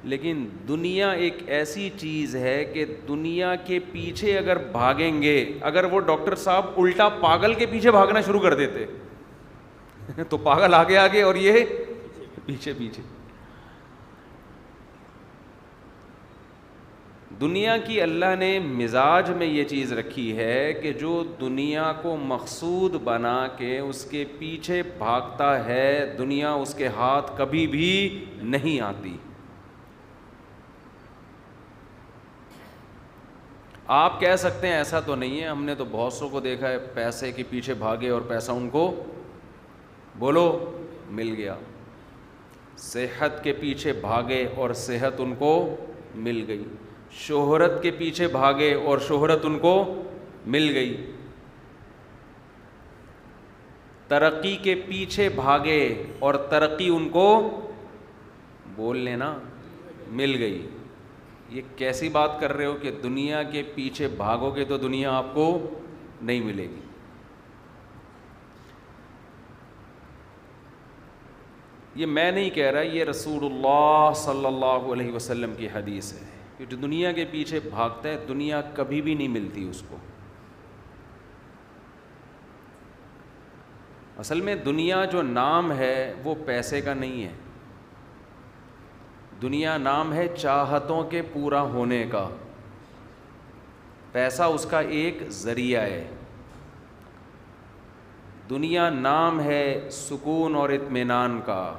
لیکن دنیا ایک ایسی چیز ہے کہ دنیا کے پیچھے اگر بھاگیں گے، اگر وہ ڈاکٹر صاحب الٹا پاگل کے پیچھے بھاگنا شروع کر دیتے تو پاگل آگے آگے اور یہ پیچھے پیچھے. دنیا کی اللہ نے مزاج میں یہ چیز رکھی ہے کہ جو دنیا کو مقصود بنا کے اس کے پیچھے بھاگتا ہے، دنیا اس کے ہاتھ کبھی بھی نہیں آتی. آپ کہہ سکتے ہیں ایسا تو نہیں ہے، ہم نے تو بہت سو کو دیکھا ہے پیسے کے پیچھے بھاگے اور پیسہ ان کو بولو مل گیا، صحت کے پیچھے بھاگے اور صحت ان کو مل گئی، شہرت کے پیچھے بھاگے اور شہرت ان کو مل گئی، ترقی کے پیچھے بھاگے اور ترقی ان کو بول لینا مل گئی. یہ کیسی بات کر رہے ہو کہ دنیا کے پیچھے بھاگو گے تو دنیا آپ کو نہیں ملے گی. یہ میں نہیں کہہ رہا، یہ رسول اللہ صلی اللہ علیہ وسلم کی حدیث ہے کہ جو دنیا کے پیچھے بھاگتا ہے دنیا کبھی بھی نہیں ملتی اس کو. اصل میں دنیا جو نام ہے وہ پیسے کا نہیں ہے، دنیا نام ہے چاہتوں کے پورا ہونے کا، پیسہ اس کا ایک ذریعہ ہے. دنیا نام ہے سکون اور اطمینان کا،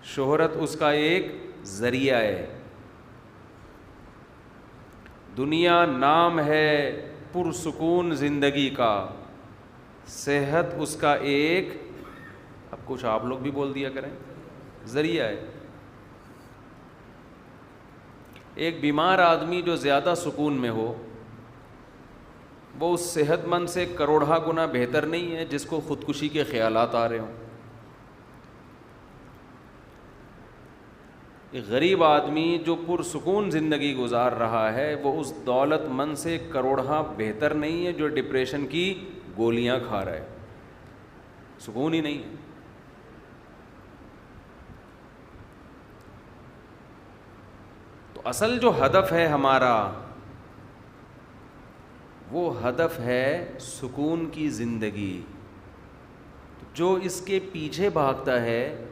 شہرت اس کا ایک ذریعہ ہے. دنیا نام ہے پرسکون زندگی کا، صحت اس کا ایک، اب کچھ آپ لوگ بھی بول دیا کریں، ذریعہ ہے. ایک بیمار آدمی جو زیادہ سکون میں ہو وہ اس صحت مند سے کروڑہ گنا بہتر نہیں ہے جس کو خودکشی کے خیالات آ رہے ہوں. ایک غریب آدمی جو پرسکون زندگی گزار رہا ہے وہ اس دولت مند سے کروڑہ بہتر نہیں ہے جو ڈپریشن کی گولیاں کھا رہا ہے، سکون ہی نہیں ہے. تو اصل جو ہدف ہے ہمارا وہ ہدف ہے سکون کی زندگی. جو اس کے پیچھے بھاگتا ہے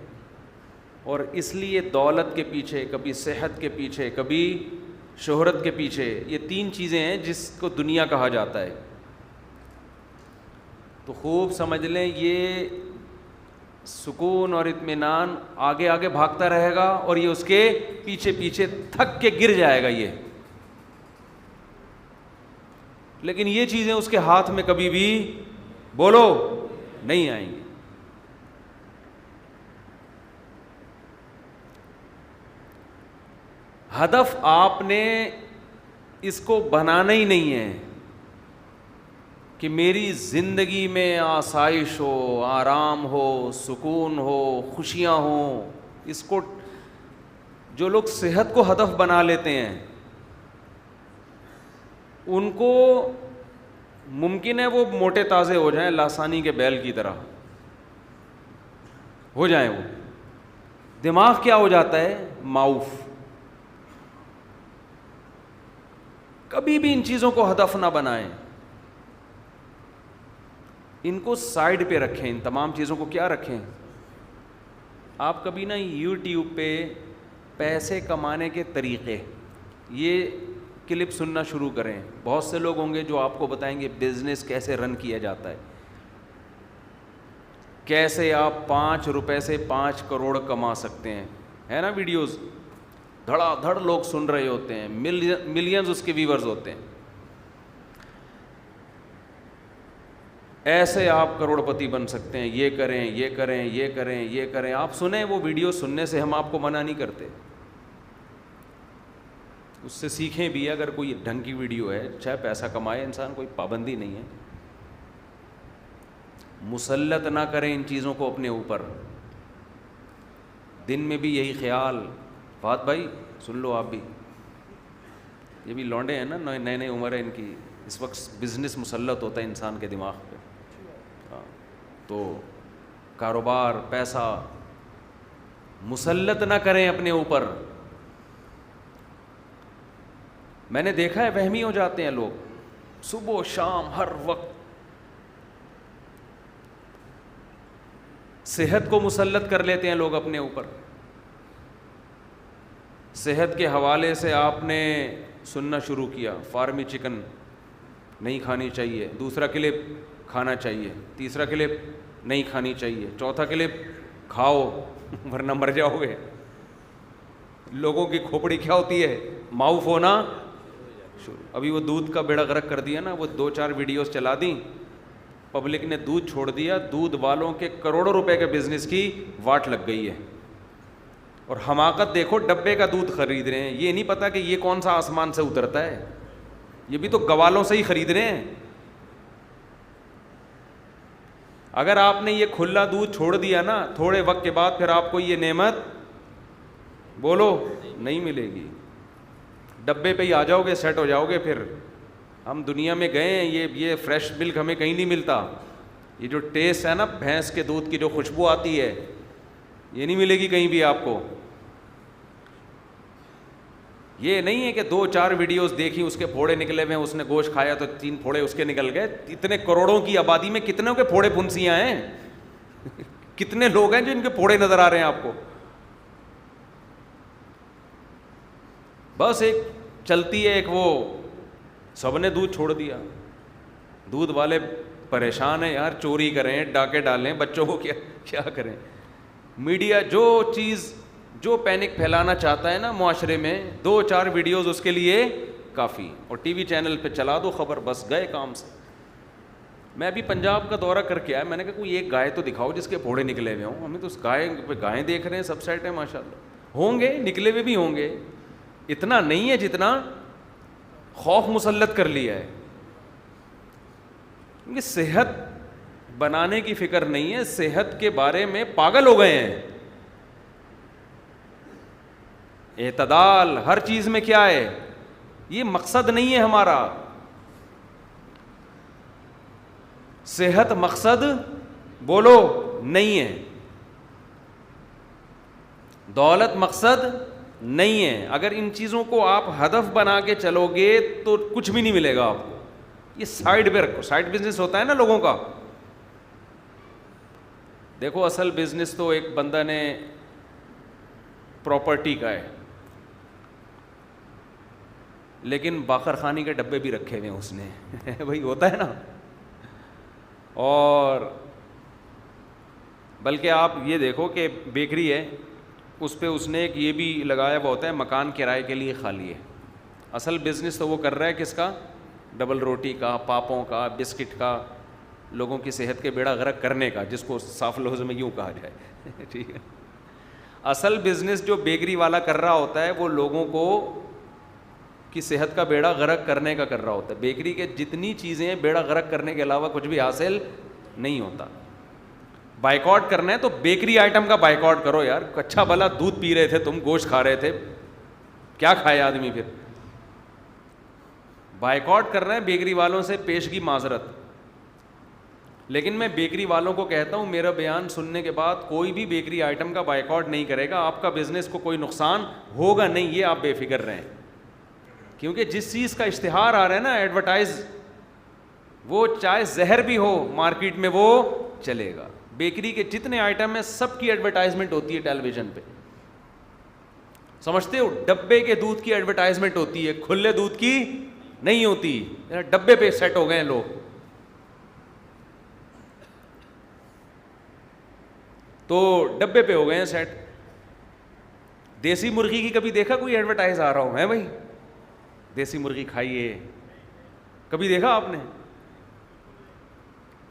اور اس لیے دولت کے پیچھے، کبھی صحت کے پیچھے، کبھی شہرت کے پیچھے، یہ تین چیزیں ہیں جس کو دنیا کہا جاتا ہے، تو خوب سمجھ لیں یہ سکون اور اطمینان آگے آگے بھاگتا رہے گا اور یہ اس کے پیچھے پیچھے تھک کے گر جائے گا یہ. لیکن یہ چیزیں اس کے ہاتھ میں کبھی بھی بولو نہیں آئیں گی. ہدف آپ نے اس کو بنانا ہی نہیں ہے کہ میری زندگی میں آسائش ہو، آرام ہو، سکون ہو، خوشیاں ہوں. اس کو جو لوگ صحت کو ہدف بنا لیتے ہیں ان کو ممکن ہے وہ موٹے تازے ہو جائیں، لاسانی کے بیل کی طرح ہو جائیں. وہ دماغ کیا ہو جاتا ہے؟ معاف. کبھی بھی ان چیزوں کو ہدف نہ بنائیں، ان کو سائڈ پہ رکھیں. ان تمام چیزوں کو کیا رکھیں؟ آپ کبھی نا یوٹیوب پہ پیسے کمانے کے طریقے یہ کلپ سننا شروع کریں. بہت سے لوگ ہوں گے جو آپ کو بتائیں گے بزنس کیسے رن کیا جاتا ہے، کیسے آپ 5 روپے سے 5 کروڑ کما سکتے ہیں، ہے نا ویڈیوز دھڑا دھڑ لوگ سن رہے ہوتے ہیں، ملینز اس کے ویورز ہوتے ہیں. ایسے آپ کروڑپتی بن سکتے ہیں، یہ کریں یہ کریں یہ کریں یہ کریں. آپ سنیں وہ ویڈیو، سننے سے ہم آپ کو منع نہیں کرتے، اس سے سیکھیں بھی. اگر کوئی ڈھنگ کی ویڈیو ہے چاہے پیسہ کمائے انسان، کوئی پابندی نہیں ہے. مسلط نہ کریں ان چیزوں کو اپنے اوپر. دن میں بھی یہی خیال. فہد بھائی سن لو آپ بھی، یہ بھی لونڈے ہیں نا، نئے نئے عمر ہے ان کی، اس وقت بزنس مسلط ہوتا ہے انسان کے دماغ پہ. تو کاروبار، پیسہ، مسلط نہ کریں اپنے اوپر. میں نے دیکھا ہے وہمی ہو جاتے ہیں لوگ, صبح و شام ہر وقت صحت کو مسلط کر لیتے ہیں لوگ اپنے اوپر. صحت کے حوالے سے آپ نے سننا شروع کیا, فارمی چکن نہیں کھانی چاہیے, دوسرا کلپ کھانا چاہیے, تیسرا کلپ نہیں کھانی چاہیے, چوتھا کلپ کھاؤ ورنہ مر جاؤ گے. لوگوں کی کھوپڑی کیا ہوتی ہے, معاف ہونا شروع. ابھی وہ دودھ کا بیڑا غرق کر دیا نا, وہ 2-4 ویڈیوز چلا دیں, پبلک نے دودھ چھوڑ دیا, دودھ والوں کے کروڑوں روپے کے بزنس کی واٹ لگ گئی ہے. اور حماقت دیکھو, ڈبے کا دودھ خرید رہے ہیں, یہ نہیں پتا کہ یہ کون سا آسمان سے اترتا ہے, یہ بھی تو گوالوں سے ہی خرید رہے ہیں. اگر آپ نے یہ کھلا دودھ چھوڑ دیا نا, تھوڑے وقت کے بعد پھر آپ کو یہ نعمت بولو نہیں ملے گی. ڈبے پہ ہی آ جاؤ گے, سیٹ ہو جاؤ گے. پھر ہم دنیا میں گئے ہیں, یہ فریش ملک ہمیں کہیں نہیں ملتا. یہ جو ٹیسٹ ہے نا بھینس کے دودھ کی, جو خوشبو آتی ہے, یہ نہیں ملے گی کہیں بھی آپ کو. یہ نہیں ہے کہ 2-4 ویڈیوز دیکھی, اس کے پھوڑے نکلے ہوئے, اس نے گوشت کھایا تو 3 پھوڑے اس کے نکل گئے. اتنے کروڑوں کی آبادی میں کتنے کے پھوڑے پھنسیاں ہیں, کتنے لوگ ہیں جو ان کے پھوڑے نظر آ رہے ہیں آپ کو. بس ایک چلتی ہے, ایک وہ سب نے دودھ چھوڑ دیا. دودھ والے پریشان ہیں یار, چوری کریں, ڈاکے ڈالیں, بچوں کو کیا کریں. میڈیا جو چیز, جو پینک پھیلانا چاہتا ہے نا معاشرے میں, 2-4 ویڈیوز اس کے لیے کافی. اور ٹی وی چینل پہ چلا دو خبر, بس گئے کام سے. میں ابھی پنجاب کا دورہ کر کے آیا, میں نے کہا کوئی ایک گائے تو دکھاؤ جس کے پھوڑے نکلے ہوئے ہوں. ہمیں تو اس گائیں دیکھ رہے ہیں, سب سیٹ ہے ماشاء اللہ, ہوں گے نکلے ہوئے بھی ہوں گے. اتنا نہیں ہے جتنا خوف مسلط کر لیا ہے. کیونکہ صحت بنانے کی فکر نہیں ہے, صحت کے بارے میں پاگل ہو گئے ہیں. اعتدال ہر چیز میں کیا ہے, یہ مقصد نہیں ہے ہمارا. صحت مقصد بولو نہیں ہے, دولت مقصد نہیں ہے. اگر ان چیزوں کو آپ ہدف بنا کے چلو گے تو کچھ بھی نہیں ملے گا آپ کو. یہ سائڈ پہ رکھو, سائڈ بزنس ہوتا ہے نا لوگوں کا. دیکھو اصل بزنس تو ایک بندہ نے پراپرٹی کا ہے, لیکن باقر خانی کے ڈبے بھی رکھے ہوئے ہیں اس نے بھائی ہوتا ہے نا. اور بلکہ آپ یہ دیکھو کہ بیکری ہے, اس پہ اس نے ایک یہ بھی لگایا ہوا ہوتا ہے, مکان کرائے کے لیے خالی ہے. اصل بزنس تو وہ کر رہا ہے کس کا, ڈبل روٹی کا, پاپوں کا, بسکٹ کا, لوگوں کی صحت کے بیڑا غرق کرنے کا, جس کو صاف لفظ میں یوں کہا جائے ٹھیک ہے. اصل بزنس جو بیکری والا کر رہا ہوتا ہے وہ لوگوں کو کی صحت کا بیڑا غرق کرنے کا کر رہا ہوتا ہے. بیکری کے جتنی چیزیں ہیں بیڑا غرق کرنے کے علاوہ کچھ بھی حاصل نہیں ہوتا. بائیکاٹ کرنا ہے تو بیکری آئٹم کا بائیکاٹ کرو یار. اچھا بھلا دودھ پی رہے تھے تم, گوشت کھا رہے تھے, کیا کھائے آدمی پھر. بائیکاٹ کر رہے ہیں بیکری والوں سے, پیشگی معذرت. لیکن میں بیکری والوں کو کہتا ہوں, میرا بیان سننے کے بعد کوئی بھی بیکری آئٹم کا بائیکاٹ نہیں کرے گا, آپ کا بزنس کو کوئی نقصان ہوگا نہیں, یہ آپ بے فکر رہیں. کیونکہ جس چیز کا اشتہار آ رہا ہے نا, ایڈورٹائز, وہ چاہے زہر بھی ہو مارکیٹ میں وہ چلے گا. بیکری کے جتنے آئٹم ہیں سب کی ایڈورٹائزمنٹ ہوتی ہے ٹیلی ویژن پہ, سمجھتے ہو. ڈبے کے دودھ کی ایڈورٹائزمنٹ ہوتی ہے, کھلے دودھ کی نہیں ہوتی. ڈبے پہ سیٹ ہو گئے ہیں لوگ. تو ڈبے پہ ہو گئے ہیں سیٹ. دیسی مرغی کی کبھی دیکھا کوئی ایڈورٹائز آ رہا ہو ہے بھائی, دیسی مرغی کھائیے, کبھی دیکھا آپ نے؟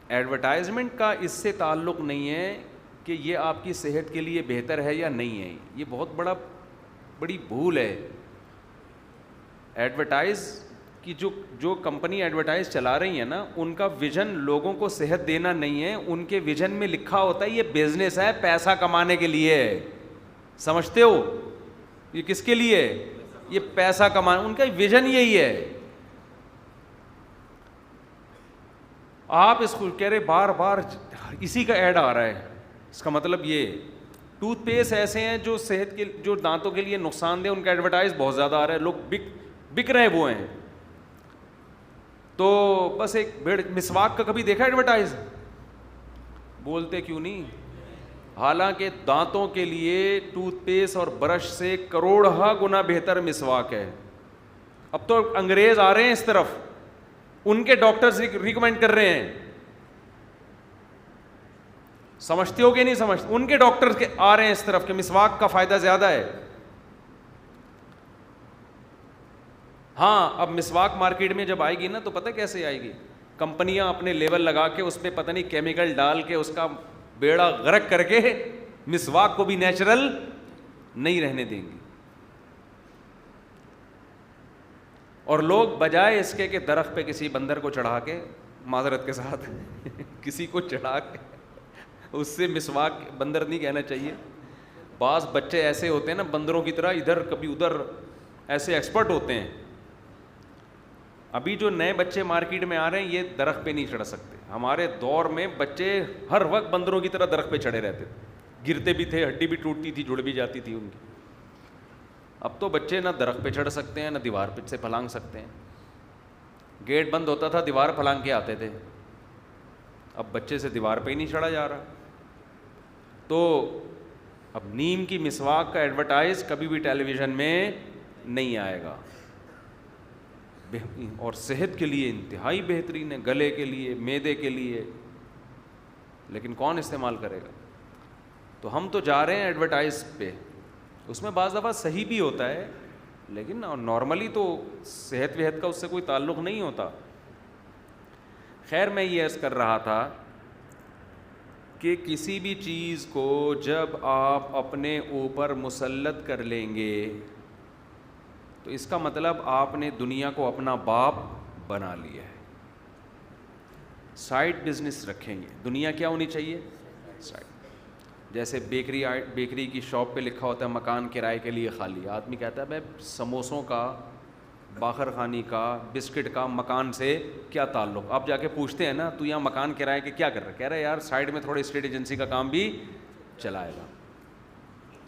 ایڈورٹائزمنٹ کا اس سے تعلق نہیں ہے کہ یہ آپ کی صحت کے لیے بہتر ہے یا نہیں ہے. یہ بہت بڑی بھول ہے. ایڈورٹائز کی جو کمپنی ایڈورٹائز چلا رہی ہیں نا, ان کا ویژن لوگوں کو صحت دینا نہیں ہے. ان کے ویژن میں لکھا ہوتا ہے یہ بزنس ہے, پیسہ کمانے کے لیے. سمجھتے ہو یہ کس کے لیے؟ یہ پیسہ کمانا, ان کا ویژن یہی ہے. آپ اس کو کہہ رہے بار بار اسی کا ایڈ آ رہا ہے, اس کا مطلب یہ ٹوتھ پیسٹ ایسے ہیں جو صحت کے, جو دانتوں کے لیے نقصان دہ, ان کا ایڈورٹائز بہت زیادہ آ رہا ہے, لوگ بک رہے وہ ہیں. تو بس ایک مسواک کا کبھی دیکھا ایڈورٹائز؟ بولتے کیوں نہیں؟ حالانکہ دانتوں کے لیے ٹوتھ پیسٹ اور برش سے کروڑہ گنا بہتر مسواک ہے. اب تو انگریز آ رہے ہیں اس طرف, ان کے ڈاکٹرز ریکمینڈ کر رہے ہیں. سمجھتے ہو کہ نہیں سمجھتے؟ ان کے ڈاکٹرز کے آ رہے ہیں اس طرف کہ مسواک کا فائدہ زیادہ ہے. ہاں اب مسواک مارکیٹ میں جب آئے گی نا تو پتہ کیسے آئے گی؟ کمپنیاں اپنے لیبل لگا کے اس پہ پتہ نہیں کیمیکل ڈال کے اس کا بیڑا غرق کر کے مسواک کو بھی نیچرل نہیں رہنے دیں گی. اور لوگ بجائے اس کے کہ درخت پہ کسی بندر کو چڑھا کے, معذرت کے ساتھ کسی کو چڑھا کے اس سے مسواک, بندر نہیں کہنا چاہیے, بعض بچے ایسے ہوتے ہیں نا بندروں کی طرح, ادھر کبھی ادھر, ایسے ایکسپرٹ ہوتے ہیں. ابھی جو نئے بچے مارکیٹ میں آ رہے ہیں یہ درخت پہ نہیں چڑھ سکتے. ہمارے دور میں بچے ہر وقت بندروں کی طرح درخت پہ چڑھے رہتے تھے, گرتے بھی تھے, ہڈی بھی ٹوٹتی تھی, جڑ بھی جاتی تھی ان کی. اب تو بچے نہ درخت پہ چڑھ سکتے ہیں نہ دیوار پہ سے پھلانگ سکتے ہیں. گیٹ بند ہوتا تھا, دیوار پھلانگ کے آتے تھے, اب بچے سے دیوار پہ ہی نہیں چڑھا جا رہا. تو اب نیم کی مسواک کا ایڈورٹائز کبھی بھی ٹیلی ویژن میں نہیں آئے گا, اور صحت کے لیے انتہائی بہترین ہے, گلے کے لیے, معدے کے لیے, لیکن کون استعمال کرے گا؟ تو ہم تو جا رہے ہیں ایڈورٹائز پہ, اس میں بعض دفعہ صحیح بھی ہوتا ہے, لیکن نارملی تو صحت وحت کا اس سے کوئی تعلق نہیں ہوتا. خیر میں یہ عرض کر رہا تھا کہ کسی بھی چیز کو جب آپ اپنے اوپر مسلط کر لیں گے تو اس کا مطلب آپ نے دنیا کو اپنا باپ بنا لیا ہے. سائڈ بزنس رکھیں گے, دنیا کیا ہونی چاہیے؟ سائڈ. جیسے بیکری کی شاپ پہ لکھا ہوتا ہے مکان کرائے کے لیے خالی, آدمی کہتا ہے بھائی سموسوں کا, باخر خانی کا, بسکٹ کا مکان سے کیا تعلق؟ آپ جا کے پوچھتے ہیں نا تو یہاں مکان کرائے کے کیا کر رہا ہے؟ کہہ رہا ہے یار سائڈ میں تھوڑے اسٹیٹ ایجنسی کا کام بھی چلائے گا.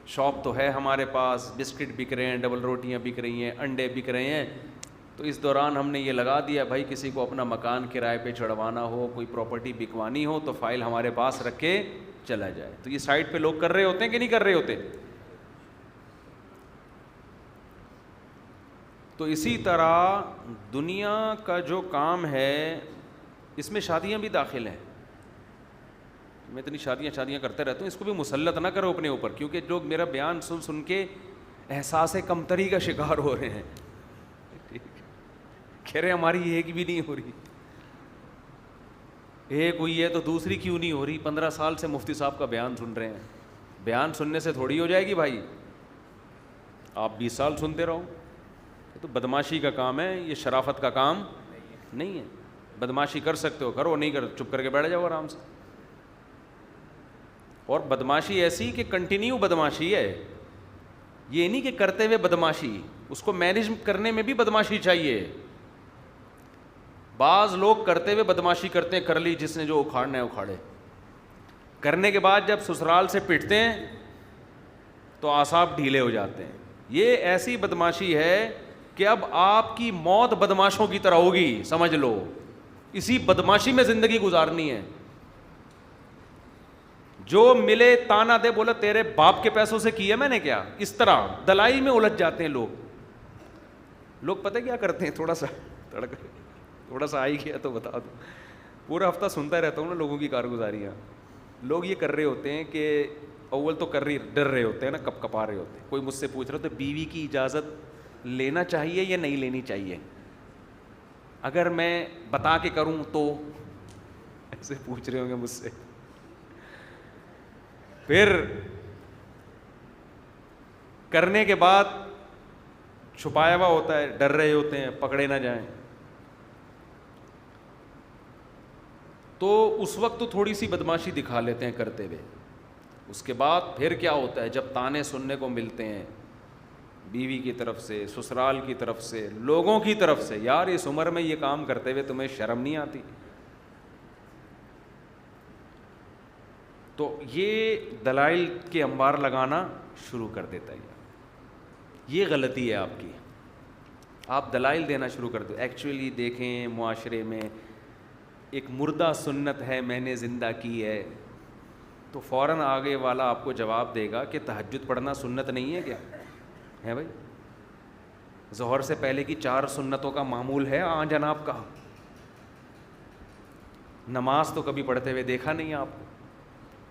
شاپ تو ہے ہمارے پاس, بسکٹ بک رہے ہیں, ڈبل روٹیاں بک رہی ہیں, انڈے بک رہے ہیں, تو اس دوران ہم نے یہ لگا دیا بھائی کسی کو اپنا مکان کرائے پہ چڑھوانا ہو, کوئی پراپرٹی بکوانی ہو تو فائل ہمارے پاس رکھ کے چلا جائے. تو یہ سائٹ پہ لوگ کر رہے ہوتے ہیں کہ نہیں کر رہے ہوتے؟ تو اسی طرح دنیا کا جو کام ہے اس میں شادیاں بھی داخل ہیں. میں اتنی شادیاں کرتے رہتا ہوں, اس کو بھی مسلط نہ کرو اپنے اوپر, کیونکہ لوگ میرا بیان سن کے احساس کمتری کا شکار ہو رہے ہیں. کہہ رہے ہماری ایک بھی نہیں ہو رہی, ایک ہوئی ہے تو دوسری کیوں نہیں ہو رہی؟ 15 سال سے مفتی صاحب کا بیان سن رہے ہیں. بیان سننے سے تھوڑی ہو جائے گی بھائی, آپ 20 سال سنتے رہو. تو بدماشی کا کام ہے, یہ شرافت کا کام نہیں ہے. بدماشی کر سکتے ہو کرو, نہیں کر چپ کر کے بیٹھ جاؤ آرام سے. اور بدماشی ایسی کہ کنٹینیو بدماشی ہے, یہ نہیں کہ کرتے ہوئے بدماشی, اس کو مینیج کرنے میں بھی بدماشی چاہیے. بعض لوگ کرتے ہوئے بدماشی کرتے ہیں, کر لی جس نے جو اکھاڑنا ہے اکھاڑے, کرنے کے بعد جب سسرال سے پٹتے ہیں تو اعصاب ڈھیلے ہو جاتے ہیں. یہ ایسی بدماشی ہے کہ اب آپ کی موت بدماشوں کی طرح ہوگی, سمجھ لو. اسی بدماشی میں زندگی گزارنی ہے. جو ملے تانا دے, بولا تیرے باپ کے پیسوں سے کیا میں نے کیا, اس طرح دلائی میں الجھ جاتے ہیں لوگ. لوگ پتہ کیا کرتے ہیں, تھوڑا سا آئی گیا تو بتا دوں, پورا ہفتہ سنتا رہتا ہوں نا لوگوں کی کارگزاریاں. لوگ یہ کر رہے ہوتے ہیں کہ اول تو ڈر رہے ہوتے ہیں نا, کپ کپا رہے ہوتے ہیں. کوئی مجھ سے پوچھ رہا تو بیوی کی اجازت لینا چاہیے یا نہیں لینی چاہیے, اگر میں بتا کے کروں تو, ایسے پوچھ رہے ہوں گے مجھ سے. پھر کرنے کے بعد چھپایا ہوا ہوتا ہے, ڈر رہے ہوتے ہیں پکڑے نہ جائیں. تو اس وقت تو تھوڑی سی بدماشی دکھا لیتے ہیں کرتے ہوئے. اس کے بعد پھر کیا ہوتا ہے, جب تانے سننے کو ملتے ہیں بیوی کی طرف سے, سسرال کی طرف سے, لوگوں کی طرف سے, یار اس عمر میں یہ کام کرتے ہوئے تمہیں شرم نہیں آتی؟ تو یہ دلائل کے انبار لگانا شروع کر دیتا ہے. یہ غلطی ہے آپ کی. آپ دلائل دینا شروع کر دو. ایکچولی دیکھیں معاشرے میں ایک مردہ سنت ہے میں نے زندہ کی ہے, تو فوراً آگے والا آپ کو جواب دے گا کہ تہجد پڑھنا سنت نہیں ہے کیا ہے بھائی؟ ظہر سے پہلے کی 4 سنتوں کا معمول ہے جناب کا. نماز تو کبھی پڑھتے ہوئے دیکھا نہیں آپ کو.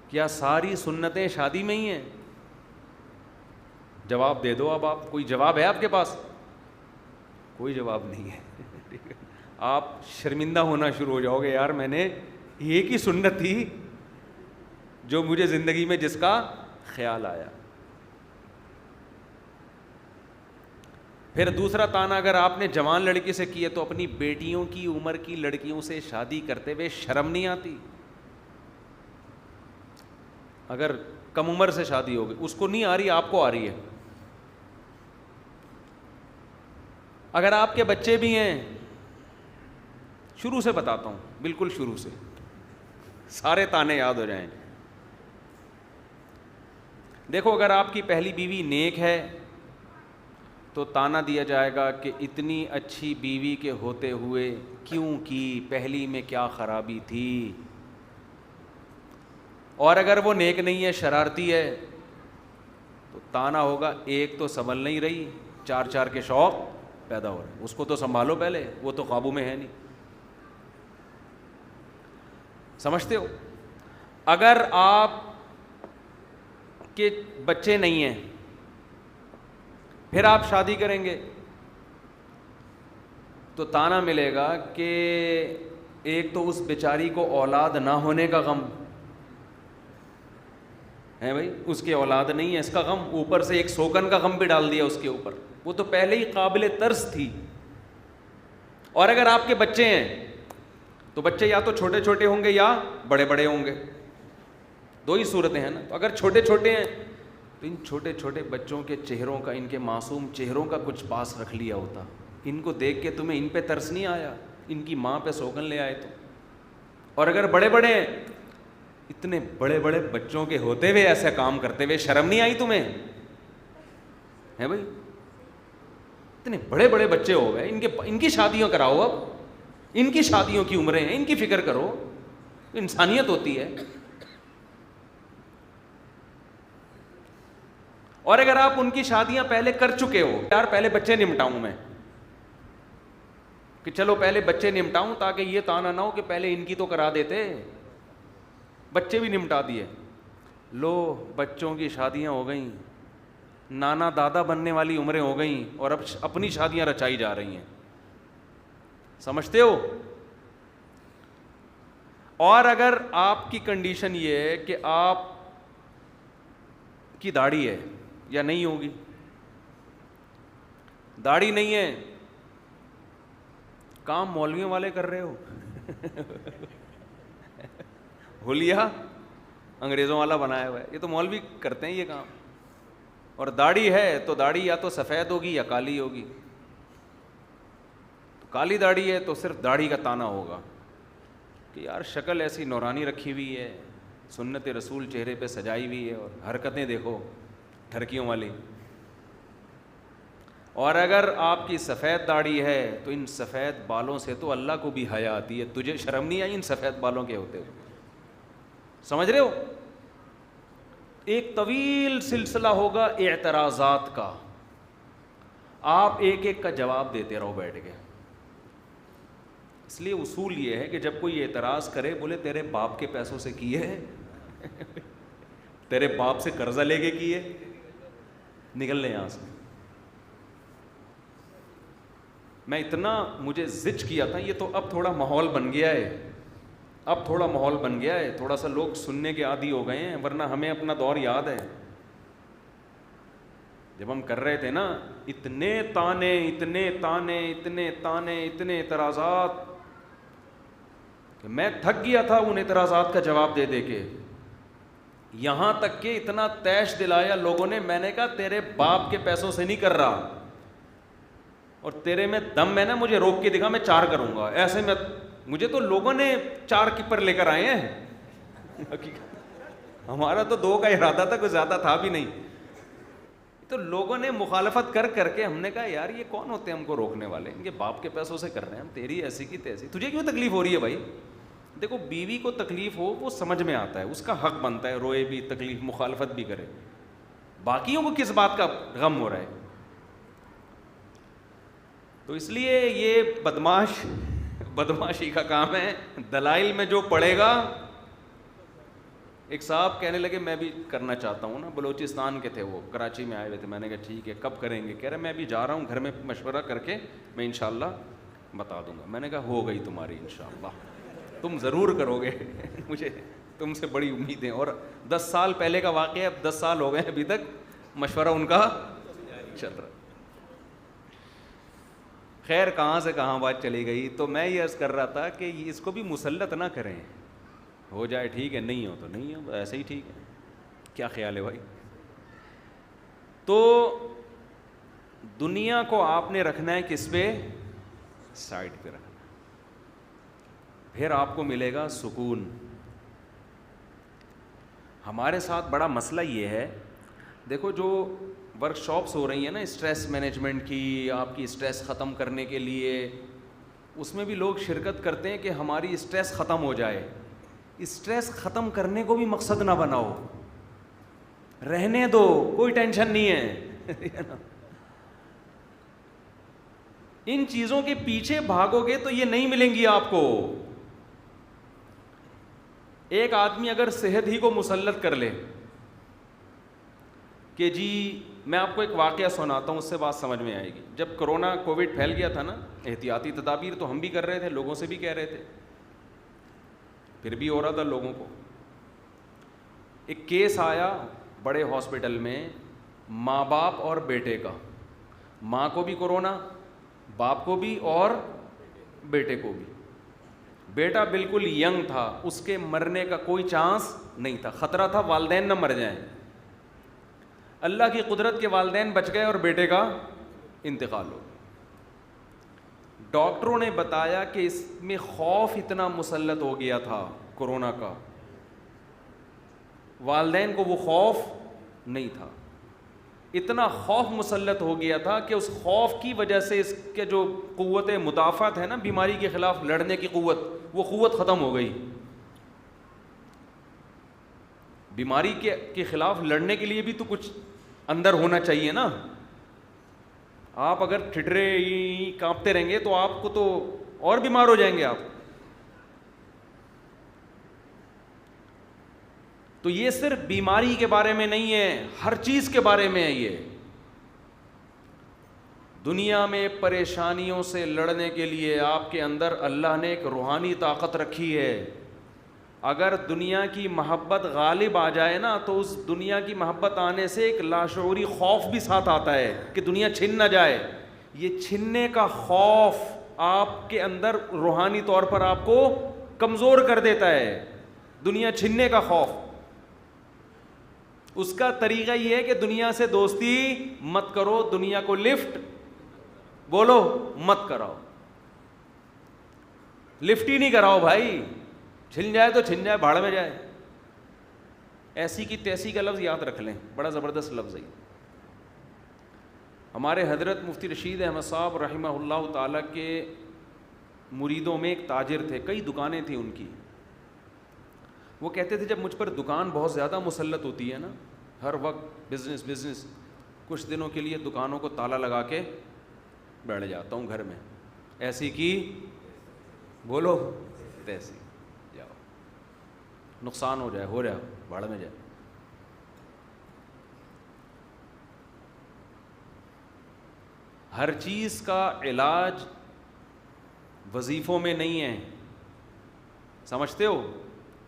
کیا ساری سنتیں شادی میں ہی ہیں؟ جواب دے دو. اب آپ کوئی جواب ہے آپ کے پاس؟ کوئی جواب نہیں ہے. آپ شرمندہ ہونا شروع ہو جاؤ گے, یار میں نے ایک ہی سنت تھی جو مجھے زندگی میں جس کا خیال آیا. پھر دوسرا تانا اگر آپ نے جوان لڑکی سے کی ہے تو اپنی بیٹیوں کی عمر کی لڑکیوں سے شادی کرتے ہوئے شرم نہیں آتی؟ اگر کم عمر سے شادی ہوگی, اس کو نہیں آ رہی, آپ کو آ رہی ہے. اگر آپ کے بچے بھی ہیں, شروع سے بتاتا ہوں, بالکل شروع سے, سارے تانے یاد ہو جائیں. دیکھو اگر آپ کی پہلی بیوی نیک ہے تو تانا دیا جائے گا کہ اتنی اچھی بیوی کے ہوتے ہوئے کیوں کی, پہلی میں کیا خرابی تھی. اور اگر وہ نیک نہیں ہے, شرارتی ہے, تو تانا ہوگا ایک تو سنبھل نہیں رہی, 4 کے شوق پیدا ہو رہے ہیں, اس کو تو سنبھالو پہلے, وہ تو قابو میں ہے نہیں. سمجھتے ہو؟ اگر آپ کے بچے نہیں ہیں پھر آپ شادی کریں گے تو تانا ملے گا کہ ایک تو اس بیچاری کو اولاد نہ ہونے کا غم ہے بھائی, اس کی اولاد نہیں ہے اس کا غم, اوپر سے ایک سوکن کا غم بھی ڈال دیا اس کے اوپر, وہ تو پہلے ہی قابل ترس تھی. اور اگر آپ کے بچے ہیں تو بچے یا تو چھوٹے چھوٹے ہوں گے یا بڑے بڑے ہوں گے, 2 ہی صورتیں ہیں نا. تو اگر چھوٹے چھوٹے ہیں تو ان چھوٹے چھوٹے بچوں کے چہروں کا, ان کے معصوم چہروں کا کچھ پاس رکھ لیا ہوتا. ان کو دیکھ کے تمہیں ان پہ ترس نہیں آیا, ان کی ماں پہ سوگن لے آئے تو. اور اگر بڑے بڑے ہیں, اتنے بڑے بڑے بچوں کے ہوتے ہوئے ایسے کام کرتے ہوئے شرم نہیں آئی تمہیں ہے بھائی؟ اتنے بڑے بڑے بچے ہو گئے, ان کی شادیاں کراؤ, اب ان کی شادیوں کی عمریں ہیں, ان کی فکر کرو, انسانیت ہوتی ہے. اور اگر آپ ان کی شادیاں پہلے کر چکے ہو, یار پہلے بچے نمٹاؤں میں, کہ چلو پہلے بچے نمٹاؤں تاکہ یہ تانا نہ ہو کہ پہلے ان کی تو کرا دیتے, بچے بھی نمٹا دیے, لو بچوں کی شادیاں ہو گئیں, نانا دادا بننے والی عمریں ہو گئیں, اور اب اپنی شادیاں رچائی جا رہی ہیں. سمجھتے ہو؟ اور اگر آپ کی کنڈیشن یہ ہے کہ آپ کی داڑھی ہے یا نہیں ہوگی, داڑھی نہیں ہے, کام مولویوں والے کر رہے ہو, حلیہ انگریزوں والا بنایا ہوا ہے, یہ تو مولوی کرتے ہیں یہ کام. اور داڑھی ہے تو داڑھی یا تو سفید ہوگی یا کالی ہوگی. تو کالی داڑھی ہے تو صرف داڑھی کا تانا ہوگا کہ یار شکل ایسی نورانی رکھی ہوئی ہے, سنت رسول چہرے پہ سجائی ہوئی ہے, اور حرکتیں دیکھو ٹھرکیوں والی. اور اگر آپ کی سفید داڑھی ہے تو ان سفید بالوں سے تو اللہ کو بھی حیا آتی ہے, تجھے شرم نہیں آئی ان سفید بالوں کے ہوتے ہوئے؟ سمجھ رہے ہو؟ ایک طویل سلسلہ ہوگا اعتراضات کا, آپ ایک ایک کا جواب دیتے رہو بیٹھ کے. اس لیے اصول یہ ہے کہ جب کوئی اعتراض کرے بولے تیرے باپ کے پیسوں سے کیے ہے, تیرے باپ سے قرضہ لے کے کیے, نکل لے یہاں سے. میں اتنا مجھے زج کیا تھا, یہ تو اب تھوڑا ماحول بن گیا ہے, اب تھوڑا ماحول بن گیا ہے, تھوڑا سا لوگ سننے کے عادی ہو گئے ہیں, ورنہ ہمیں اپنا دور یاد ہے جب ہم کر رہے تھے نا, اتنے تانے اتنے تانے اتنے تانے اتنے اعتراضات کہ میں تھک گیا تھا ان اعتراضات کا جواب دے دے کے. یہاں تک کہ اتنا تیش دلایا لوگوں نے, میں نے کہا تیرے باپ کے پیسوں سے نہیں کر رہا, اور تیرے میں دم ہے نا مجھے روک کے دکھا, میں 4 کروں گا. ایسے میں مجھے تو لوگوں نے 4 کی پر لے کر آئے ہیں, ہمارا تو 2 کا ارادہ تھا، کوئی زیادہ تھا بھی نہیں. تو لوگوں نے مخالفت کر کر کے ہم نے کہا یار یہ کون ہوتے ہیں ہم کو روکنے والے, ان کے باپ کے پیسوں سے کر رہے ہیں ہم, تیری ایسی کی تیسی, تجھے کیوں تکلیف ہو رہی ہے بھائی. دیکھو بیوی کو تکلیف ہو وہ سمجھ میں آتا ہے, اس کا حق بنتا ہے روئے بھی, تکلیف مخالفت بھی کرے, باقیوں کو کس بات کا غم ہو رہا ہے. تو اس لیے یہ بدماشی کا کام ہے. دلائل میں جو پڑے گا. ایک صاحب کہنے لگے میں بھی کرنا چاہتا ہوں نا, بلوچستان کے تھے وہ, کراچی میں آئے ہوئے تھے. میں نے کہا ٹھیک ہے کب کریں گے؟ کہہ رہے میں بھی جا رہا ہوں, گھر میں مشورہ کر کے میں انشاءاللہ بتا دوں گا. میں نے کہا ہو گئی تمہاری انشاءاللہ, تم ضرور کرو گے. مجھے تم سے بڑی امیدیں. اور 10 سال پہلے کا واقعہ, اب 10 سال ہو گئے ابھی تک مشورہ ان کا چل رہا. خیر کہاں سے کہاں بات چلی گئی. تو میں یہ عرض کر رہا تھا کہ اس کو بھی مسلط نہ کریں, ہو جائے ٹھیک ہے, نہیں ہو تو نہیں ہو, ایسے ہی ٹھیک ہے. کیا خیال ہے بھائی؟ تو دنیا کو آپ نے رکھنا ہے کس پہ؟ سائڈ پہ رکھنا, پھر آپ کو ملے گا سکون. ہمارے ساتھ بڑا مسئلہ یہ ہے, دیکھو جو ورک شاپس ہو رہی ہیں نا اسٹریس مینجمنٹ کی, آپ کی اسٹریس ختم کرنے کے لیے, اس میں بھی لوگ شرکت کرتے ہیں کہ ہماری اسٹریس ختم ہو جائے. اسٹریس ختم کرنے کو بھی مقصد نہ بناؤ, رہنے دو, کوئی ٹینشن نہیں ہے. ان چیزوں کے پیچھے بھاگو گے تو یہ نہیں ملیں گی آپ کو. ایک آدمی اگر صحت ہی کو مسلط کر لے کہ جی, میں آپ کو ایک واقعہ سناتا ہوں, اس سے بات سمجھ میں آئے گی. جب کرونا کووڈ پھیل گیا تھا نا, احتیاطی تدابیر تو ہم بھی کر رہے تھے, لوگوں سے بھی کہہ رہے تھے, پھر بھی ہو رہا تھا لوگوں کو. ایک کیس آیا بڑے ہاسپٹل میں, ماں باپ اور بیٹے کا, ماں کو بھی کورونا, باپ کو بھی اور بیٹے کو بھی. بیٹا بالکل ینگ تھا, اس کے مرنے کا کوئی چانس نہیں تھا, خطرہ تھا والدین نہ مر جائیں. اللہ کی قدرت کے والدین بچ گئے اور بیٹے کا انتقال ہو. ڈاکٹروں نے بتایا کہ اس میں خوف اتنا مسلط ہو گیا تھا کورونا کا, والدین کو وہ خوف نہیں تھا. اتنا خوف مسلط ہو گیا تھا کہ اس خوف کی وجہ سے اس کے جو قوت مدافعت ہے نا, بیماری کے خلاف لڑنے کی قوت, وہ قوت ختم ہو گئی. بیماری کے خلاف لڑنے کے لیے بھی تو کچھ اندر ہونا چاہیے نا. آپ اگر ٹھٹرے کانپتے رہیں گے تو آپ کو تو اور بیمار ہو جائیں گے آپ. تو یہ صرف بیماری کے بارے میں نہیں ہے, ہر چیز کے بارے میں ہے. یہ دنیا میں پریشانیوں سے لڑنے کے لیے آپ کے اندر اللہ نے ایک روحانی طاقت رکھی ہے. اگر دنیا کی محبت غالب آ جائے نا, تو اس دنیا کی محبت آنے سے ایک لاشعوری خوف بھی ساتھ آتا ہے کہ دنیا چھن نہ جائے. یہ چھننے کا خوف آپ کے اندر روحانی طور پر آپ کو کمزور کر دیتا ہے. دنیا چھننے کا خوف, اس کا طریقہ یہ ہے کہ دنیا سے دوستی مت کرو, دنیا کو لفٹ بولو مت کراؤ, لفٹ ہی نہیں کراؤ بھائی. چھن جائے تو چھن جائے, بھاڑ میں جائے. ایسی کی تیسی کا لفظ یاد رکھ لیں, بڑا زبردست لفظ ہے. ہمارے حضرت مفتی رشید احمد صاحب رحمہ اللہ تعالیٰ کے مریدوں میں ایک تاجر تھے, کئی دکانیں تھیں ان کی. وہ کہتے تھے جب مجھ پر دکان بہت زیادہ مسلط ہوتی ہے نا, ہر وقت بزنس, کچھ دنوں کے لیے دکانوں کو تالا لگا کے بیٹھ جاتا ہوں گھر میں. ایسی کی بولو تیسی, جاؤ نقصان ہو جائے, ہو رہا بھاڑ میں جائے. ہر چیز کا علاج وظیفوں میں نہیں ہے, سمجھتے ہو؟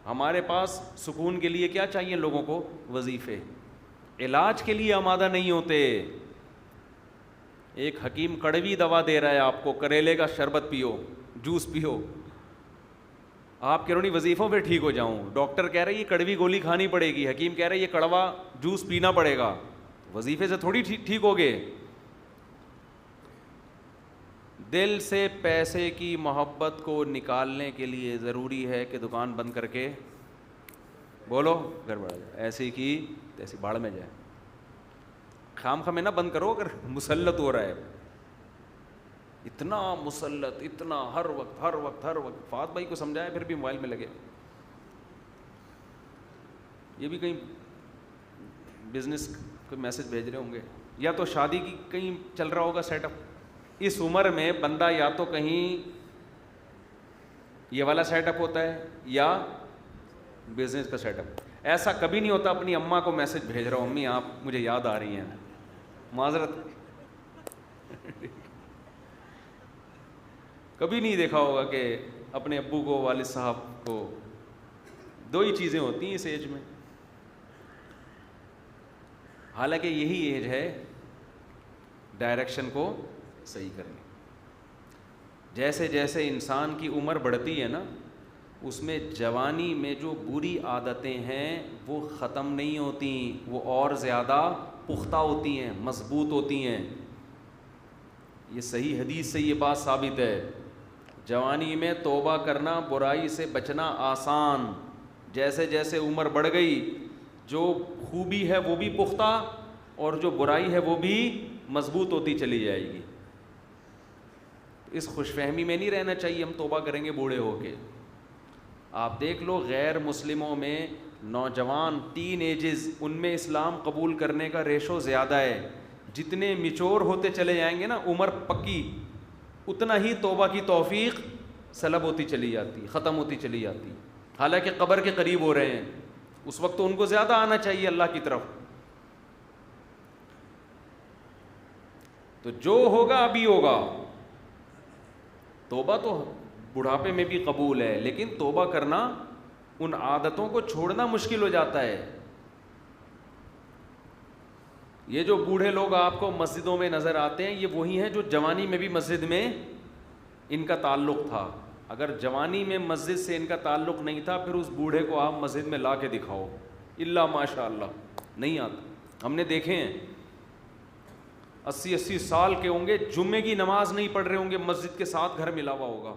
ہمارے پاس سکون کے لیے کیا چاہیے لوگوں کو؟ وظیفے. علاج کے لیے آمادہ نہیں ہوتے. ایک حکیم کڑوی دوا دے رہا ہے آپ کو, کریلے کا شربت پیو, جوس پیو, آپ کہہ رہے نہیں وظیفوں پہ ٹھیک ہو جاؤں. ڈاکٹر کہہ رہے یہ کڑوی گولی کھانی پڑے گی, حکیم کہہ رہے یہ کڑوا جوس پینا پڑے گا. وظیفے سے تھوڑی ٹھیک ہوگے. دل سے پیسے کی محبت کو نکالنے کے لیے ضروری ہے کہ دکان بند کر کے بولو گڑبڑ جائے، ایسی کی ایسی باڑھ میں جائے. خام خامے نہ بند کرو اگر مسلط ہو رہا ہے. اتنا مسلط، اتنا ہر وقت ہر وقت ہر وقت. فہد بھائی کو سمجھایا پھر بھی موبائل میں لگے. یہ بھی کہیں بزنس کوئی میسج بھیج رہے ہوں گے، یا تو شادی کی کہیں چل رہا ہوگا سیٹ اپ. اس عمر میں بندہ یا تو کہیں یہ والا سیٹ اپ ہوتا ہے یا بزنس کا سیٹ اپ. ایسا کبھی نہیں ہوتا اپنی اماں کو میسج بھیج رہا ہوں امی آپ مجھے یاد آ رہی ہیں، معذرت. کبھی نہیں دیکھا ہوگا کہ اپنے ابو کو، والد صاحب کو. دو ہی چیزیں ہوتی ہیں اس ایج میں. حالانکہ یہی ایج ہے ڈائریکشن کو صحیح کرنے. جیسے جیسے انسان کی عمر بڑھتی ہے نا، اس میں جوانی میں جو بری عادتیں ہیں وہ ختم نہیں ہوتی، وہ اور زیادہ پختہ ہوتی ہیں، مضبوط ہوتی ہیں. یہ صحیح حدیث سے یہ بات ثابت ہے. جوانی میں توبہ کرنا، برائی سے بچنا آسان. جیسے جیسے عمر بڑھ گئی جو خوبی ہے وہ بھی پختہ اور جو برائی ہے وہ بھی مضبوط ہوتی چلی جائے گی. اس خوش فہمی میں نہیں رہنا چاہیے ہم توبہ کریں گے بوڑھے ہو کے. آپ دیکھ لو غیر مسلموں میں نوجوان ٹین ایجز، ان میں اسلام قبول کرنے کا ریشو زیادہ ہے. جتنے میچور ہوتے چلے جائیں گے نا، عمر پکی، اتنا ہی توبہ کی توفیق سلب ہوتی چلی جاتی، ختم ہوتی چلی جاتی. حالانکہ قبر کے قریب ہو رہے ہیں، اس وقت تو ان کو زیادہ آنا چاہیے اللہ کی طرف. تو جو ہوگا ابھی ہوگا. توبہ تو بڑھاپے میں بھی قبول ہے، لیکن توبہ کرنا، ان عادتوں کو چھوڑنا مشکل ہو جاتا ہے. یہ جو بوڑھے لوگ آپ کو مسجدوں میں نظر آتے ہیں، یہ وہی ہیں جو جوانی میں بھی مسجد میں ان کا تعلق تھا. اگر جوانی میں مسجد سے ان کا تعلق نہیں تھا، پھر اس بوڑھے کو آپ مسجد میں لا کے دکھاؤ، الا ماشاء اللہ نہیں آتا. ہم نے دیکھے ہیں 80 سال کے ہوں گے، جمعے کی نماز نہیں پڑھ رہے ہوں گے، مسجد کے ساتھ گھر ملا ہوا ہوگا.